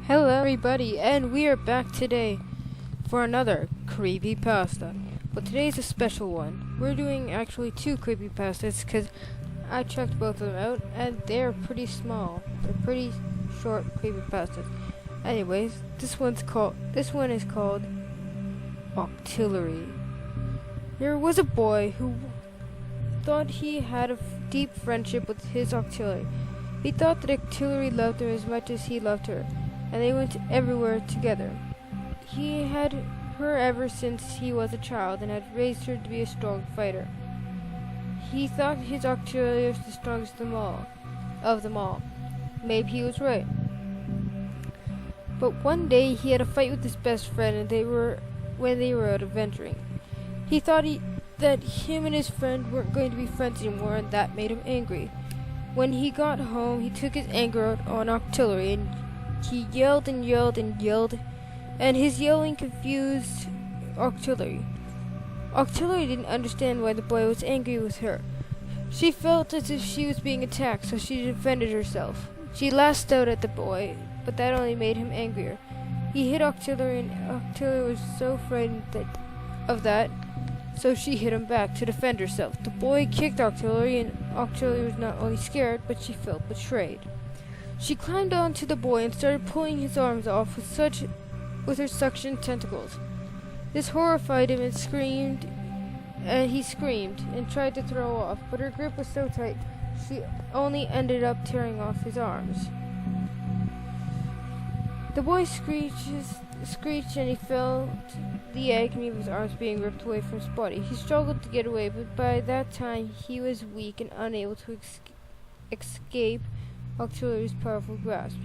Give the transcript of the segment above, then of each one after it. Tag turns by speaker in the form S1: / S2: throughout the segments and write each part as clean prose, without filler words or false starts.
S1: Hello everybody, and we are back today for another Creepypasta. But today's a special one. We're doing actually two Creepypastas because I checked both of them out and they're pretty small. They're pretty short Creepypastas. Anyways, this one is called Octillery. There was a boy who thought he had a deep friendship with his octillery. He thought that octillery loved him as much as he loved her, and they went everywhere together. He had her ever since he was a child and had raised her to be a strong fighter. He thought his octillery was the strongest of them all. Maybe he was right. But one day he had a fight with his best friend, and when they were out adventuring. He thought that him and his friend weren't going to be friends anymore, and that made him angry. When he got home, he took his anger out on octillery, and he yelled and yelled and yelled, and his yelling confused octillery. Octillery didn't understand why the boy was angry with her. She felt as if she was being attacked, so she defended herself. She lashed out at the boy, but that only made him angrier. He hit octillery, and octillery was so frightened of that, so she hit him back to defend herself. The boy kicked octillery, and octillery was not only scared, but she felt betrayed. She climbed onto the boy and started pulling his arms off with her suction tentacles. This horrified him, and he screamed and tried to throw off, but her grip was so tight she only ended up tearing off his arms. The boy screeched and he felt the agony of his arms being ripped away from his body. He struggled to get away, but by that time he was weak and unable to escape octillery's powerful grasp.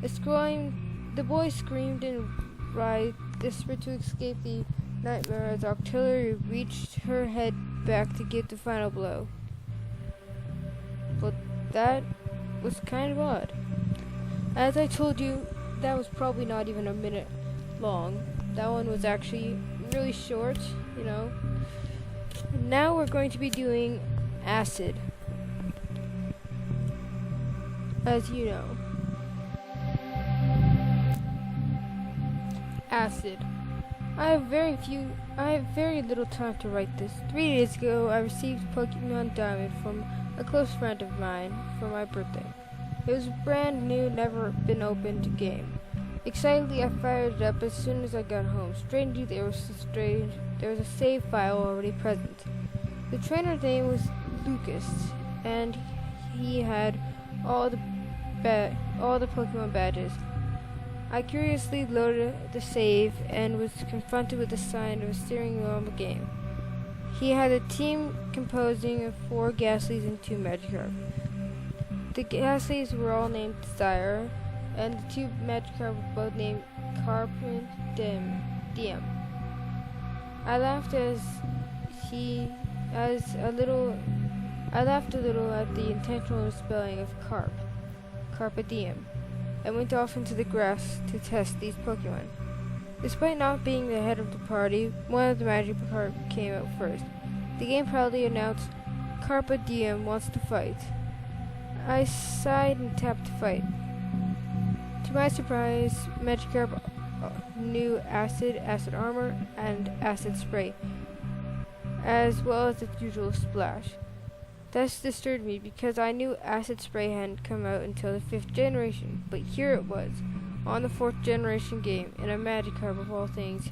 S1: The boy screamed and writhed, desperate to escape the nightmare as octillery reached her head back to give the final blow. But that was kind of odd. As I told you, that was probably not even a minute long. That one was actually really short, Now we're going to be doing acid. As you know. Acid. I have very little time to write this. 3 days ago, I received Pokemon Diamond from a close friend of mine for my birthday. It was a brand new, never been opened game. Excitedly, I fired it up as soon as I got home. Strangely, there was a save file already present. The trainer's name was Lucas, and he had all the Pokemon badges. I curiously loaded the save and was confronted with the sign of a steering wheel on the game. He had a team composing of 4 Ghastlies and 2 Magikarp. The Ghastlies were all named Desire, and the 2 Magikarp were both named Carp and Diem. I laughed a little at the intentional spelling of Carp, Carpe Diem, and went off into the grass to test these Pokemon. Despite not being the head of the party, one of the Magikarp came out first. The game proudly announced, "Carpe Diem wants to fight." I sighed and tapped to fight. To my surprise, Magikarp knew acid armor, and acid spray, as well as its usual splash. This disturbed me because I knew acid spray hadn't come out until the 5th generation, but here it was, on the 4th generation game, and a Magikarp of all things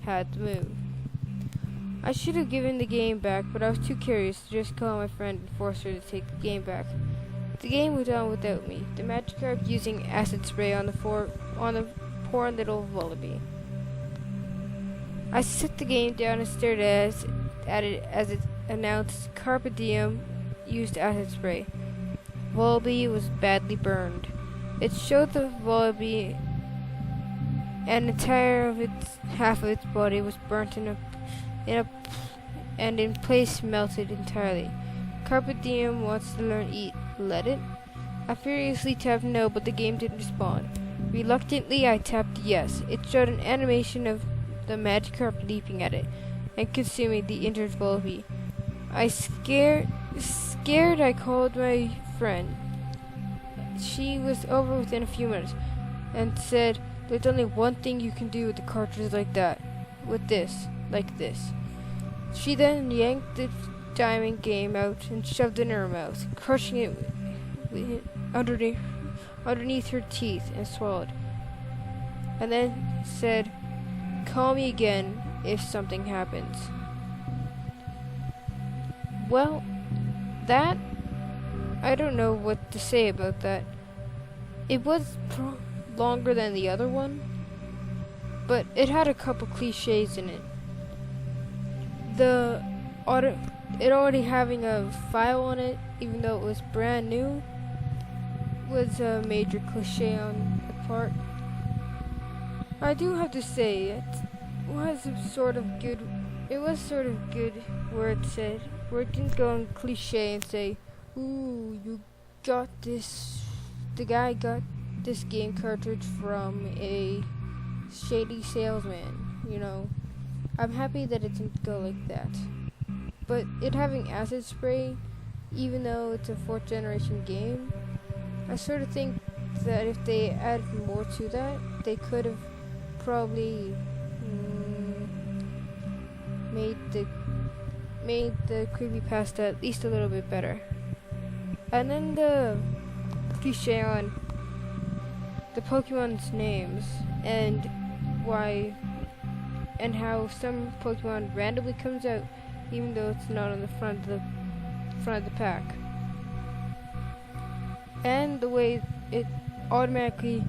S1: had the move. I should have given the game back, but I was too curious to just call my friend and force her to take the game back. The game went on without me, the Magikarp using acid spray on the poor little Vullaby. I set the game down and stared at it as it announced Carpe Diem used acid spray. Vullaby was badly burned. It showed the Vullaby and half of its body was burnt and in place melted entirely. Carpe Diem wants to learn eat. Let it? I furiously tapped no, but the game didn't respond. Reluctantly, I tapped yes. It showed an animation of the Magikarp leaping at it and consuming the injured Vullaby. Scared, I called my friend. She was over within a few minutes and said, There's only one thing you can do with the cartridge like that. With this. Like this. She then yanked the diamond game out and shoved it in her mouth, crushing it underneath her teeth and swallowed. And then said, "Call me again if something happens." Well, that, I don't know what to say about that. It was longer than the other one, but it had a couple cliches in it. It already having a file on it, even though it was brand new, was a major cliche on the part. I do have to say, it was sort of good. It was sort of good where it didn't go on cliche and say, "Ooh, you got this. The guy got this game cartridge from a shady salesman." You know, I'm happy that it didn't go like that. But it having acid spray, even though it's a 4th generation game, I sort of think that if they added more to that, they could have probably made the creepypasta at least a little bit better. And then the cliche on the Pokemon's names and why and how some Pokemon randomly comes out even though it's not on the front of the pack. And the way it automatically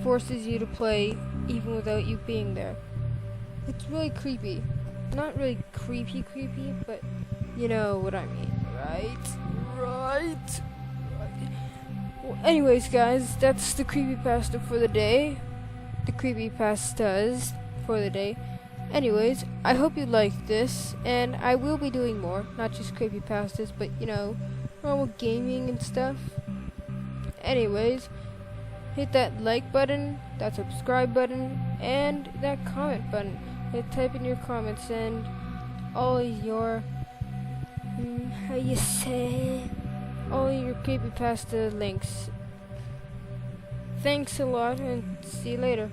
S1: forces you to play even without you being there. It's really creepy. Not really creepy, but you know what I mean, right? Well, anyways, guys, that's the creepypasta for the day. The creepypastas for the day. Anyways, I hope you liked this, and I will be doing more, not just creepypastas, but you know, normal gaming and stuff. Anyways, hit that like button, that subscribe button, and that comment button. And type in your comments and all your all your creepypasta links. Thanks a lot, and see you later.